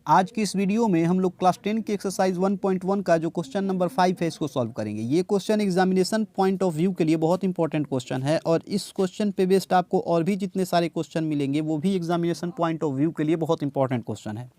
आज की इस वीडियो में हम लोग क्लास 10 की एक्सरसाइज 1.1 का जो क्वेश्चन नंबर 5 है इसको सॉल्व करेंगे। ये question examination point of view के लिए बहुत इंपॉर्टेंट क्वेश्चन है और इस क्वेश्चन पे बेस्ड आपको और भी जितने सारे क्वेश्चन मिलेंगे वो भी एग्जामिनेशन पॉइंट ऑफ व्यू के लिए बहुत इंपॉर्टेंट क्वेश्चन है।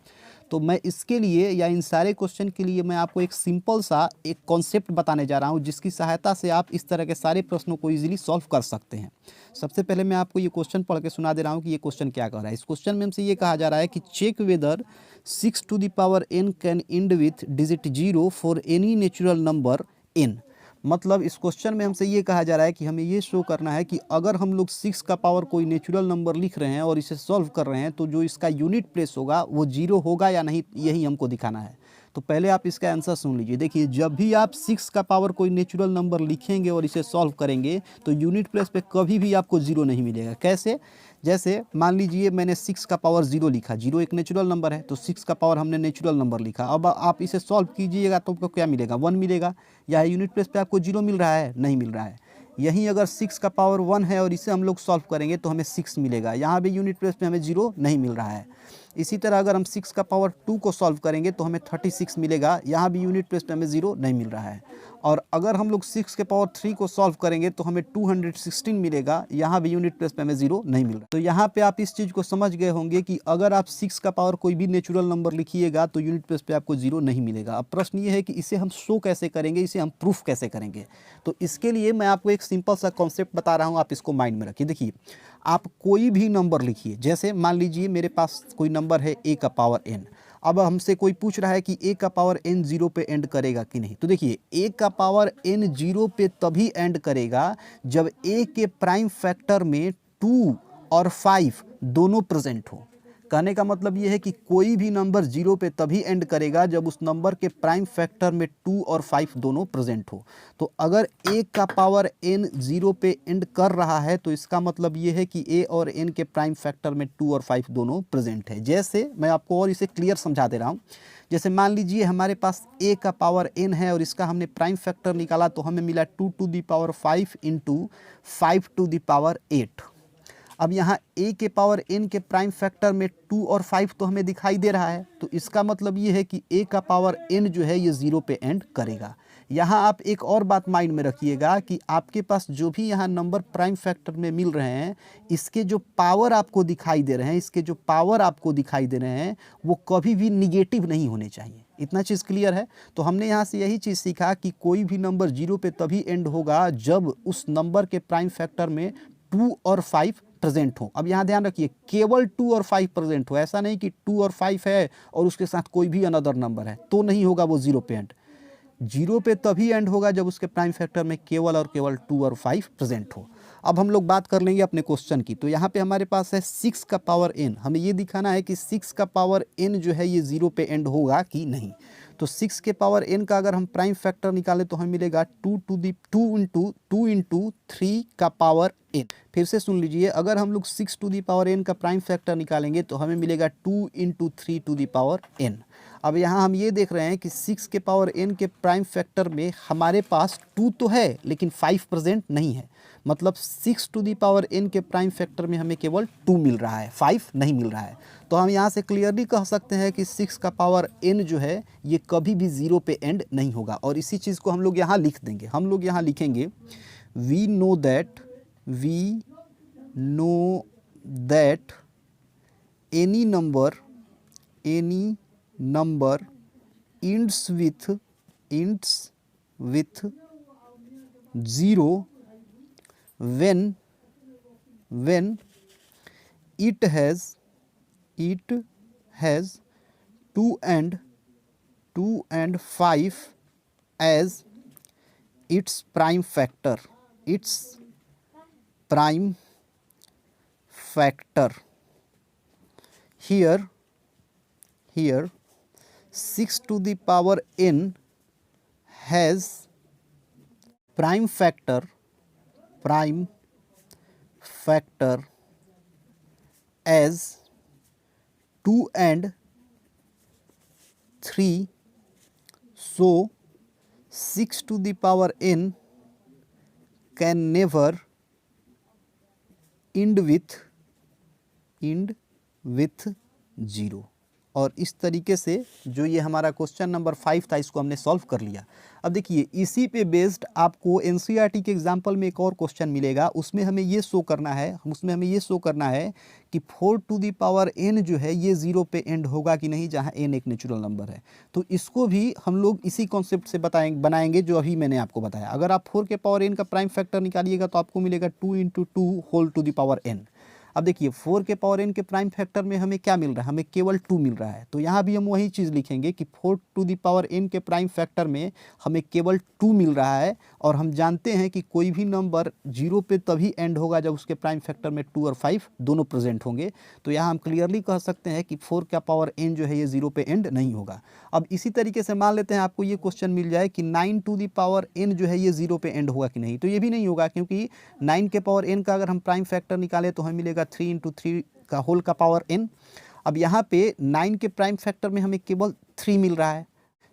तो मैं इसके लिए या इन सारे क्वेश्चन के लिए मैं आपको एक सिंपल सा एक कॉन्सेप्ट बताने जा रहा हूँ जिसकी सहायता से आप इस तरह के सारे प्रश्नों को इजीली सॉल्व कर सकते हैं। सबसे पहले मैं आपको ये क्वेश्चन पढ़ के सुना दे रहा हूँ कि ये क्वेश्चन क्या कह रहा है। इस क्वेश्चन में हमसे ये कहा जा रहा है कि check whether 6 to the power n can end with digit 0 for any natural number n। मतलब इस क्वेश्चन में हमसे ये कहा जा रहा है कि हमें ये शो करना है कि अगर हम लोग 6 का पावर कोई नेचुरल नंबर लिख रहे हैं और इसे सॉल्व कर रहे हैं तो जो इसका यूनिट प्लेस होगा वो 0 होगा या नहीं, यही हमको दिखाना है। तो पहले आप इसका आंसर सुन लीजिए। देखिए, जब भी आप 6 का पावर कोई नेचुरल नंबर लिखेंगे और इसे सॉल्व करेंगे तो यूनिट प्लेस पे कभी भी आपको 0 नहीं मिलेगा। कैसे? जैसे मान लीजिए मैंने 6 का पावर 0 लिखा, 0 एक नेचुरल नंबर है तो 6 का पावर हमने नेचुरल नंबर लिखा। अब आप इसे सॉल्व कीजिएगा तो आपको क्या मिलेगा? 1 मिलेगा। या यूनिट प्लेस पे आपको 0 मिल रहा है? नहीं मिल रहा है। यहीं अगर 6 का पावर 1 है और इसे हम लोग सॉल्व करेंगे तो हमें 6 मिलेगा। यहाँ भी यूनिट प्लेस पे हमें 0 नहीं मिल रहा है। इसी तरह अगर हम 6 का पावर 2 को सॉल्व करेंगे तो हमें 36 मिलेगा। यहाँ भी यूनिट प्लेस पे हमें 0 नहीं मिल रहा है। और अगर हम लोग 6 के पावर 3 को सॉल्व करेंगे तो हमें 216 मिलेगा। यहाँ भी यूनिट प्लेस पे हमें 0 नहीं मिल रहा। तो यहाँ पे आप इस चीज़ को समझ गए होंगे कि अगर आप 6 का पावर कोई भी नेचुरल नंबर लिखिएगा तो यूनिट प्लेस पे आपको 0 नहीं मिलेगा। अब प्रश्न ये है कि इसे हम शो कैसे करेंगे, इसे हम प्रूफ कैसे करेंगे। तो इसके लिए मैं आपको एक सिंपल सा कॉन्सेप्ट बता रहा हूँ, आप इसको माइंड में रखिए। देखिए, आप कोई भी नंबर लिखिए। जैसे मान लीजिए मेरे पास कोई नंबर है a का पावर n। अब हमसे कोई पूछ रहा है कि a का पावर n 0 पे एंड करेगा कि नहीं। तो देखिए, a का पावर n 0 पे तभी एंड करेगा जब a के प्राइम फैक्टर में 2 और 5 दोनों प्रेजेंट हो। कहने का मतलब ये है कि कोई भी नंबर 0 पे तभी एंड करेगा जब उस नंबर के प्राइम फैक्टर में 2 और 5 दोनों प्रेजेंट हो। तो अगर a का पावर n 0 पे एंड कर रहा है तो इसका मतलब ये है कि a और n के प्राइम फैक्टर में 2 और 5 दोनों प्रेजेंट है। जैसे मैं आपको और इसे क्लियर समझा दे रहा हूँ। जैसे मान लीजिए हमारे पास a का पावर n है और इसका हमने प्राइम फैक्टर निकाला तो हमें मिला 2 to the power 5 into 5 to the power 8। अब यहाँ a के पावर n के प्राइम फैक्टर में 2 और 5 तो हमें दिखाई दे रहा है। तो इसका मतलब ये है कि a का पावर n जो है ये 0 पे एंड करेगा। यहाँ आप एक और बात माइंड में रखिएगा कि आपके पास जो भी यहाँ नंबर प्राइम फैक्टर में मिल रहे हैं, इसके जो पावर आपको दिखाई दे रहे हैं, वो कभी भी निगेटिव नहीं होने चाहिए। इतना चीज़ क्लियर है। तो हमने यहाँ से यही चीज़ सीखा कि कोई भी नंबर 0 पे तभी एंड होगा जब उस नंबर के प्राइम फैक्टर में 2 और 5 प्रेजेंट हो। अब यहाँ ध्यान रखिए, केवल 2 और 5 प्रेजेंट हो। ऐसा नहीं कि 2 और 5 है और उसके साथ कोई भी अनदर नंबर है तो नहीं होगा वो 0 पे एंड। 0 पे तभी एंड होगा जब उसके प्राइम फैक्टर में केवल और केवल 2 और 5 प्रेजेंट हो। अब हम लोग बात कर लेंगे अपने क्वेश्चन की। तो यहाँ पे हमारे पास है 6 का पावर n। हमें ये दिखाना है कि 6 का पावर n जो है ये 0 पे एंड होगा कि नहीं। तो 6 के पावर n का अगर हम प्राइम फैक्टर निकालें तो हमें मिलेगा 2 इंटू 3 का पावर n। फिर से सुन लीजिए, अगर हम लोग 6 टू दी पावर n का प्राइम फैक्टर निकालेंगे तो हमें मिलेगा 2 into 3 to the power n। अब यहाँ हम ये देख रहे हैं कि 6 के पावर n के प्राइम फैक्टर में हमारे पास 2 तो है लेकिन 5 प्रेजेंट नहीं है। मतलब 6 टू दी पावर n के प्राइम फैक्टर में हमें केवल 2 मिल रहा है, 5 नहीं मिल रहा है। तो हम यहाँ से क्लियरली कह सकते हैं कि 6 का पावर n जो है ये कभी भी 0 पे एंड नहीं होगा। और इसी चीज़ को हम लोग यहाँ लिख देंगे। हम लोग यहाँ लिखेंगे we know that any number ends with 0 when it has 2 and 5 as its prime factor. Here 6 to the power n has prime factor as 2 and 3, so 6 to the power n can never end with 0। और इस तरीके से जो ये हमारा question number 5 था इसको हमने सॉल्व कर लिया। अब देखिए इसी पे बेस्ड आपको एनसीईआरटी के एग्जाम्पल में एक और क्वेश्चन मिलेगा, उसमें हमें ये शो करना है कि 4 टू दी पावर n जो है ये 0 पे एंड होगा कि नहीं, जहाँ n एक नेचुरल नंबर है। तो इसको भी हम लोग इसी कॉन्सेप्ट से बनाएंगे जो अभी मैंने आपको बताया। अगर आप 4 के पावर n का प्राइम फैक्टर निकालिएगा तो आपको मिलेगा 2 × 2 whole to the power n। अब देखिए 4 के पावर n के प्राइम फैक्टर में हमें क्या मिल रहा है, हमें केवल 2 मिल रहा है। तो यहाँ भी हम वही चीज़ लिखेंगे कि 4 टू दी पावर n के प्राइम फैक्टर में हमें केवल 2 मिल रहा है, और हम जानते हैं कि कोई भी नंबर 0 पे तभी एंड होगा जब उसके प्राइम फैक्टर में 2 और 5 दोनों प्रेजेंट होंगे। तो यहाँ हम क्लियरली कह सकते हैं कि 4 का पावर n जो है ये 0 पे एंड नहीं होगा। अब इसी तरीके से मान लेते हैं आपको ये क्वेश्चन मिल जाए कि 9 टू दी पावर n जो है ये 0 पे एंड होगा कि नहीं, तो ये भी नहीं होगा, क्योंकि 9 के पावर n का अगर हम प्राइम फैक्टर निकालें तो हमें मिलेगा 3 × 3 का होल का पावर n। अब यहाँ पे 9 के प्राइम फैक्टर में हमें केवल 3 मिल रहा है,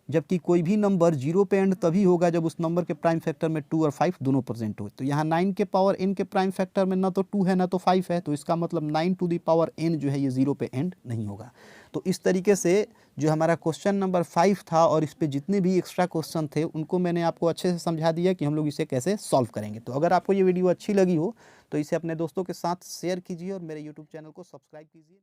जबकि कोई भी नंबर 0 पे एंड तभी होगा जब उस नंबर के प्राइम फैक्टर में 2 और 5 दोनों प्रेजेंट हो। तो यहाँ 9 के पावर n के प्राइम फैक्टर में ना तो 2 है ना तो 5 है, तो इसका मतलब 9 टू दी पावर n जो है ये 0 पे एंड नहीं होगा। तो इस तरीके से जो हमारा क्वेश्चन नंबर 5 था और इस पे जितने भी एक्स्ट्रा क्वेश्चन थे उनको मैंने आपको अच्छे से समझा दिया कि हम लोग इसे कैसे सॉल्व करेंगे। तो अगर आपको ये वीडियो अच्छी लगी हो तो इसे अपने दोस्तों के साथ शेयर कीजिए और मेरे यूट्यूब चैनल को सब्सक्राइब कीजिए।